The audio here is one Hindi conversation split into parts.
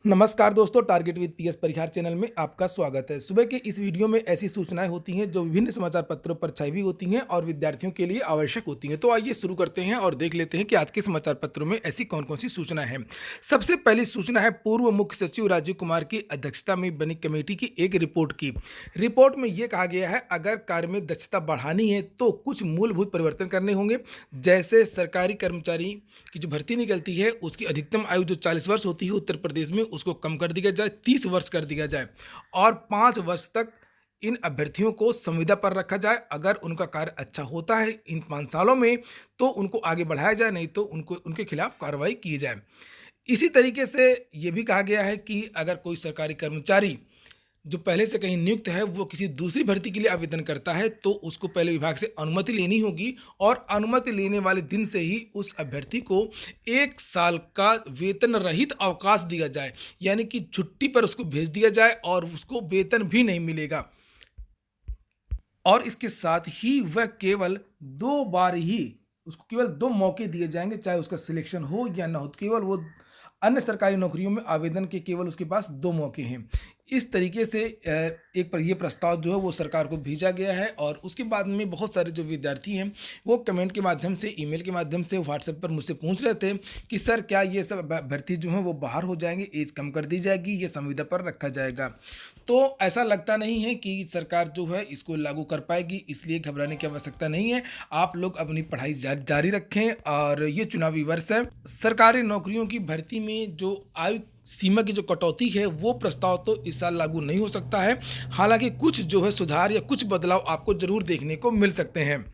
नमस्कार दोस्तों, target with PS Parihar channel में आपका स्वागत है। सुबह के इस वीडियो में ऐसी सूचनाएं होती हैं जो विभिन्न समाचार पत्रों पर छाई हुई होती हैं और विद्यार्थियों के लिए आवश्यक होती हैं। तो आइए शुरू करते हैं और देख लेते हैं कि आज के समाचार पत्रों में ऐसी कौन-कौन सी सूचनाएं हैं। सबसे पहली सूचना है पूर्व मुख्य सचिव राजीव कुमार की अध्यक्षता में बनी कमेटी की एक रिपोर्ट की। रिपोर्ट में यह कहा गया है अगर कार्य में दक्षता बढ़ानी है तो कुछ मूलभूत परिवर्तन करने होंगे। जैसे सरकारी कर्मचारी की जो भर्ती निकलती है उसकी अधिकतम आयु जो 40 वर्ष होती है उत्तर प्रदेश में उसको कम कर दिया जाए, 30 वर्ष कर दिया जाए और 5 वर्ष तक इन अभ्यर्थियों को संविदा पर रखा जाए। अगर उनका कार्य अच्छा होता है इन 5 सालों में तो उनको आगे बढ़ाया जाए, नहीं तो उनको उनके खिलाफ कार्रवाई की जाए। इसी तरीके से ये भी कहा गया है कि अगर कोई सरकारी कर्मचारी जो पहले से कहीं नियुक्त है वो किसी दूसरी भर्ती के लिए आवेदन करता है तो उसको पहले विभाग से अनुमति लेनी होगी और अनुमति लेने वाले दिन से ही उस अभ्यर्थी को 1 साल का वेतन रहित अवकाश दिया जाए, यानी कि छुट्टी पर उसको भेज दिया जाए और उसको वेतन भी नहीं मिलेगा। और इसके साथ ही वह केवल 2 बार ही उसको केवल 2 मौके दिए जाएंगे, चाहे उसका सिलेक्शन हो या ना हो। केवल वो अन्य सरकारी नौकरियों में आवेदन के केवल उसके पास 2 मौके हैं। इस तरीके से एक पर ये प्रस्ताव जो है वो सरकार को भेजा गया है और उसके बाद में बहुत सारे जो विद्यार्थी हैं वो कमेंट के माध्यम से, ईमेल के माध्यम से, व्हाट्सएप पर मुझसे पूछ रहे थे कि सर क्या ये सब भर्ती जो है वो बाहर हो जाएंगे, एज कम कर दी जाएगी, ये संविदा पर रखा जाएगा। तो ऐसा लगता नहीं है कि सरकार जो है इसको लागू कर पाएगी, इसलिए घबराने की आवश्यकता नहीं है। आप लोग अपनी पढ़ाई जारी रखें और ये चुनावी वर्ष है। सरकारी नौकरियों की भर्ती में जो आयु सीमा की जो कटौती है वो प्रस्ताव तो इस साल लागू नहीं हो सकता है। हालांकि कुछ जो है सुधार या कुछ बदलाव आपको जरूर देखने को मिल सकते हैं।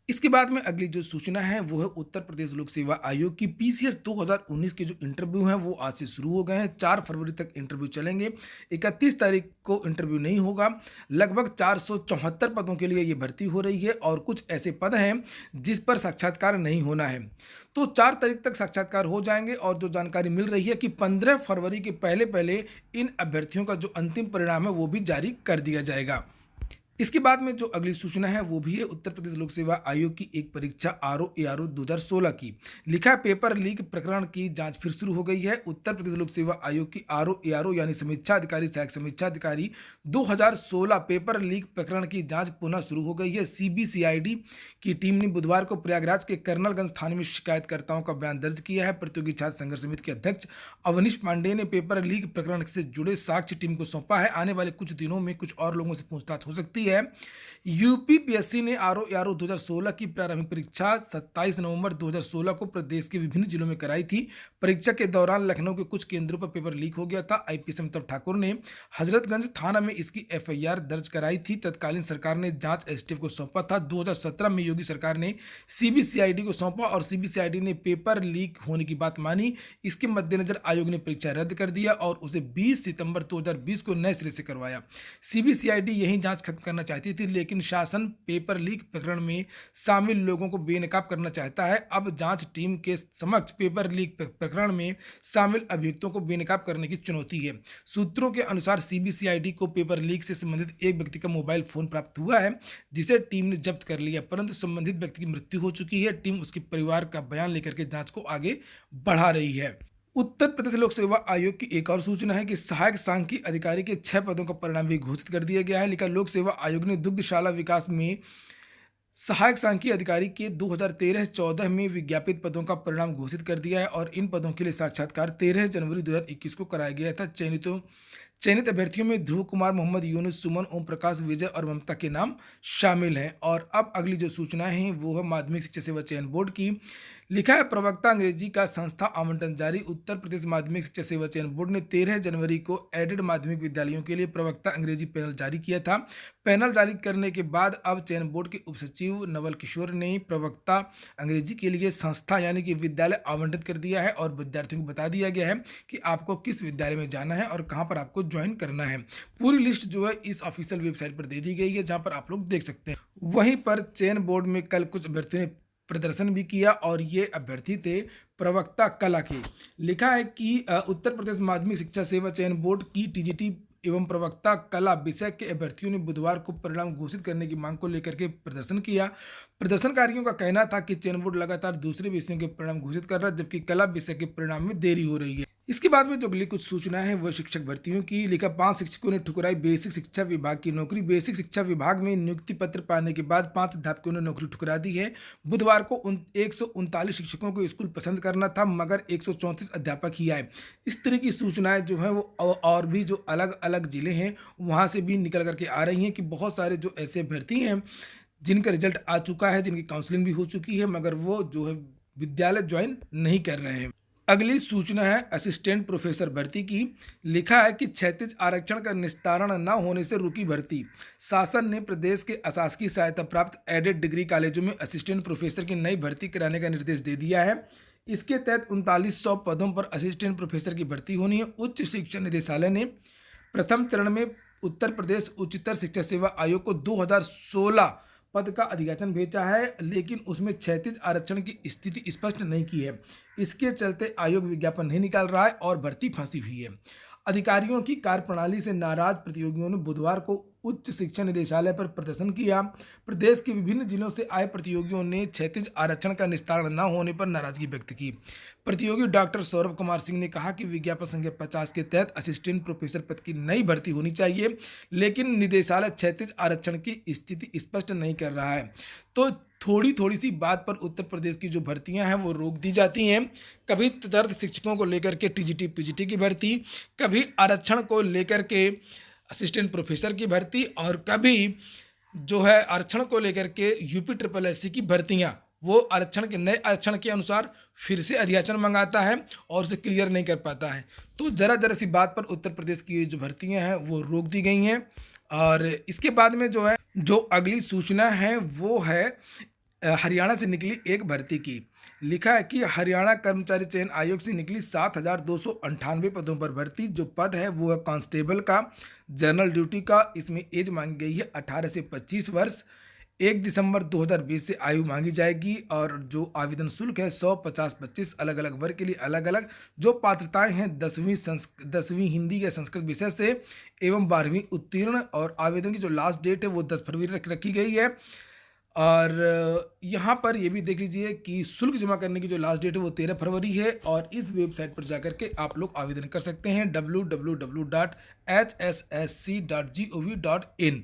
इसके बाद में अगली जो सूचना है वो है उत्तर प्रदेश लोक सेवा आयोग की पीसीएस 2019 के जो इंटरव्यू हैं वो आज से शुरू हो गए हैं। 4 फरवरी तक इंटरव्यू चलेंगे। 31 तारीख को इंटरव्यू नहीं होगा। लगभग 474 पदों के लिए ये भर्ती हो रही है और कुछ ऐसे पद हैं जिस पर साक्षात्कार नहीं होना है। तो 4 तारीख तक साक्षात्कार हो जाएंगे और जो जानकारी मिल रही है कि 15 फरवरी के पहले पहले इन अभ्यर्थियों का जो अंतिम परिणाम है वो भी जारी कर दिया जाएगा। इसके बाद में जो अगली सूचना है वो भी है उत्तर प्रदेश लोक सेवा आयोग की एक परीक्षा आरओ एआरओ 2016 की। लिखा है पेपर लीक प्रकरण की जांच फिर शुरू हो गई है। उत्तर प्रदेश लोक सेवा आयोग की आरओ एआरओ यानी समीक्षा अधिकारी, सहायक समीक्षा अधिकारी 2016 पेपर लीक प्रकरण की जांच पुनः शुरू हो गई है। सीबीसीआईडी की टीम ने बुधवार को प्रयागराज के कर्नलगंज थाने में शिकायतकर्ताओं का बयान दर्ज किया है। प्रतियोगी छात्र संघर्ष समिति के अध्यक्ष अवनीश पांडेय ने पेपर लीक प्रकरण से जुड़े साक्ष्य टीम को सौंपा है। आने वाले कुछ दिनों में कुछ और लोगों से पूछताछ हो सकती है। यूपीपीएससी ने आरओ 2016 की प्रारंभिक परीक्षा 27 नवंबर 2016 को प्रदेश के विभिन्न जिलों में कराई थी। परीक्षा के दौरान लखनऊ के कुछ केंद्रों पर पेपर लीक हो गया था। आईपीएस अमिताभ ठाकुर ने हजरतगंज थाना में इसकी एफआईआर दर्ज कराई थी। तत्कालीन सरकार ने जांच एसटीएफ को सौंपा था। 2017 में योगी सरकार ने सीबीसीआईडी को सौंपा और सीबीसीआईडी ने पेपर लीक होने की बात मानी। इसके मद्देनजर आयोग ने परीक्षा रद्द कर दिया और उसे 20 सितंबर 2020 को नए सिरे से करवाया। सीबीसीआईडी यही जांच खत्म करना चाहती थी, लेकिन शासन पेपर लीक प्रकरण में शामिल लोगों को बेनकाब करना चाहता है। अब जांच टीम के समक्ष पेपर लीक प्रकरण में शामिल अभियुक्तों को बेनकाब करने की चुनौती है। सूत्रों के अनुसार सीबीसीआईडी को पेपर लीक से संबंधित एक व्यक्ति का मोबाइल फोन प्राप्त हुआ है जिसे टीम ने जब्त कर लिया, परंतु संबंधित व्यक्ति की मृत्यु हो चुकी है। टीम उसके परिवार का बयान लेकर के जांच को आगे बढ़ा रही है। उत्तर प्रदेश लोक सेवा आयोग की एक और सूचना है कि सहायक सांख्यिकी अधिकारी के 6 पदों का परिणाम भी घोषित कर दिया गया है। लिखा लोक सेवा आयोग ने दुग्धशाला विकास में सहायक सांख्यिकी अधिकारी के 2013-14 में विज्ञापित पदों का परिणाम घोषित कर दिया है और इन पदों के लिए साक्षात्कार 13 जनवरी 2021 को कराया गया था। चयनित अभ्यर्थियों में ध्रुव कुमार, मोहम्मद यूनुस, सुमन, ओम प्रकाश, विजय और ममता के नाम शामिल हैं। और अब अगली जो सूचना है वो है माध्यमिक शिक्षा सेवा चयन बोर्ड की। लिखा है प्रवक्ता अंग्रेजी का संस्था आवंटन जारी। उत्तर प्रदेश माध्यमिक शिक्षा सेवा चयन बोर्ड ने 13 जनवरी को एडेड माध्यमिक विद्यालयों के लिए प्रवक्ता अंग्रेजी पैनल जारी किया था। पैनल जारी करने के बाद अब चयन बोर्ड के उप सचिव नवल किशोर ने प्रवक्ता अंग्रेजी के लिए संस्था यानी कि विद्यालय आवंटित कर दिया है और विद्यार्थियों को बता दिया गया है कि आपको किस विद्यालय में जाना है और कहाँ पर आपको ज्वाइन करना है। पूरी लिस्ट जो है इस ऑफिशियल वेबसाइट पर दे दी गई है जहां पर आप लोग देख सकते हैं। वहीं पर चयन बोर्ड में कल कुछ अभ्यर्थियों ने प्रदर्शन भी किया और ये अभ्यर्थी थे प्रवक्ता कला के। लिखा है कि उत्तर प्रदेश माध्यमिक शिक्षा सेवा चयन बोर्ड की टीजीटी एवं प्रवक्ता कला विषय के अभ्यर्थियों ने बुधवार को परिणाम घोषित करने की मांग को लेकर के प्रदर्शन किया। प्रदर्शनकारियों का कहना था कि चयन बोर्ड लगातार दूसरे विषयों के परिणाम घोषित कर रहा है, जबकि कला विषय के परिणाम में देरी हो रही है। इसके बाद में जो अगली कुछ सूचना है वो शिक्षक भर्तियों की। लिखा 5 शिक्षकों ने ठुकराई बेसिक शिक्षा विभाग की नौकरी। बेसिक शिक्षा विभाग में नियुक्ति पत्र पाने के बाद 5 अध्यापकों ने नौकरी ठुकरा दी है। बुधवार को 139 शिक्षकों को स्कूल पसंद करना था, मगर 134 अध्यापक ही आए। इस तरह की सूचनाएं जो है वो और भी जो अलग अलग जिले हैं वहाँ से भी निकल करके आ रही हैं कि बहुत सारे जो ऐसे अभ्यर्थी हैं जिनका रिजल्ट आ चुका है, जिनकी काउंसलिंग भी हो चुकी है, मगर वो जो है विद्यालय ज्वाइन नहीं कर रहे हैं। अगली सूचना है असिस्टेंट प्रोफेसर भर्ती की। लिखा है कि क्षैतिज आरक्षण का निस्तारण न होने से रुकी भर्ती। शासन ने प्रदेश के अशासकीय सहायता प्राप्त एडेड डिग्री कॉलेजों में असिस्टेंट प्रोफेसर की नई भर्ती कराने का निर्देश दे दिया है। इसके तहत 3900 पदों पर असिस्टेंट प्रोफेसर की भर्ती होनी है। उच्च शिक्षा निदेशालय ने प्रथम चरण में उत्तर प्रदेश उच्चतर शिक्षा सेवा आयोग को 2016 पद का अधियाचन भेजा है, लेकिन उसमें क्षैतिज आरक्षण की स्थिति स्पष्ट नहीं की है। इसके चलते आयोग विज्ञापन नहीं निकाल रहा है और भर्ती फंसी हुई है। अधिकारियों की कार्यप्रणाली से नाराज प्रतियोगियों ने बुधवार को उच्च शिक्षा निदेशालय पर प्रदर्शन किया। प्रदेश के विभिन्न जिलों से आए प्रतियोगियों ने क्षैतिज आरक्षण का निस्तारण न होने पर नाराजगी व्यक्त की। प्रतियोगी डॉक्टर सौरभ कुमार सिंह ने कहा कि विज्ञापन संख्या 50 के तहत असिस्टेंट प्रोफेसर पद की नई भर्ती होनी चाहिए, लेकिन निदेशालय क्षैतिज आरक्षण की स्थिति स्पष्ट नहीं कर रहा है। तो थोड़ी थोड़ी सी बात पर उत्तर प्रदेश की जो भर्तियां हैं वो रोक दी जाती हैं। कभी तदर्थ शिक्षकों को लेकर के टीजीटी पीजीटी की भर्ती, कभी आरक्षण को लेकर के असिस्टेंट प्रोफेसर की भर्ती, और कभी जो है आरक्षण को लेकर के यूपी ट्रिपल एससी की भर्तियां, वो आरक्षण के नए आरक्षण के अनुसार फिर से अधियाचन मंगाता है और उसे क्लियर नहीं कर पाता है। तो जरा जरा सी बात पर उत्तर प्रदेश की जो भर्तियां हैं वो रोक दी गई हैं। और इसके बाद में जो है जो अगली सूचना है वो है हरियाणा से निकली एक भर्ती की। लिखा है कि हरियाणा कर्मचारी चयन आयोग से निकली 7,298 पदों पर भर्ती। जो पद है वो है कांस्टेबल का, जनरल ड्यूटी का। इसमें एज मांगी गई है 18 से 25 वर्ष। 1 दिसंबर 2020 से आयु मांगी जाएगी और जो आवेदन शुल्क है 100, 50, 25 अलग अलग वर्ग के लिए अलग अलग। जो पात्रताएं हैं 10वीं हिंदी या संस्कृत विषय से एवं 12वीं उत्तीर्ण। और आवेदन की जो लास्ट डेट है वो 10 फरवरी रखी गई है। और यहाँ पर ये भी देख लीजिए कि शुल्क जमा करने की जो लास्ट डेट है वो 13 फरवरी है। और इस वेबसाइट पर जाकर के आप लोग आवेदन कर सकते हैं www.hssc.gov.in।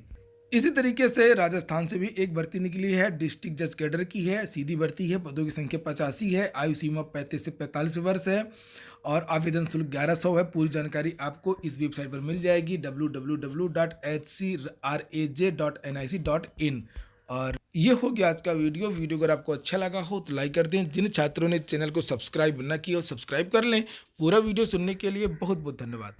इसी तरीके से राजस्थान से भी एक भर्ती निकली है, डिस्ट्रिक्ट जज कैडर की है। सीधी भर्ती है, पदों की संख्या 85 है, आयु सीमा 35 से 45 वर्ष है और आवेदन शुल्क 1100 है। पूरी जानकारी आपको इस वेबसाइट पर मिल जाएगी www.hcraj.nic.in। और ये हो गया आज का वीडियो। अगर आपको अच्छा लगा हो तो लाइक कर दें। जिन छात्रों ने चैनल को सब्सक्राइब न किया हो सब्सक्राइब कर लें। पूरा वीडियो सुनने के लिए बहुत बहुत धन्यवाद।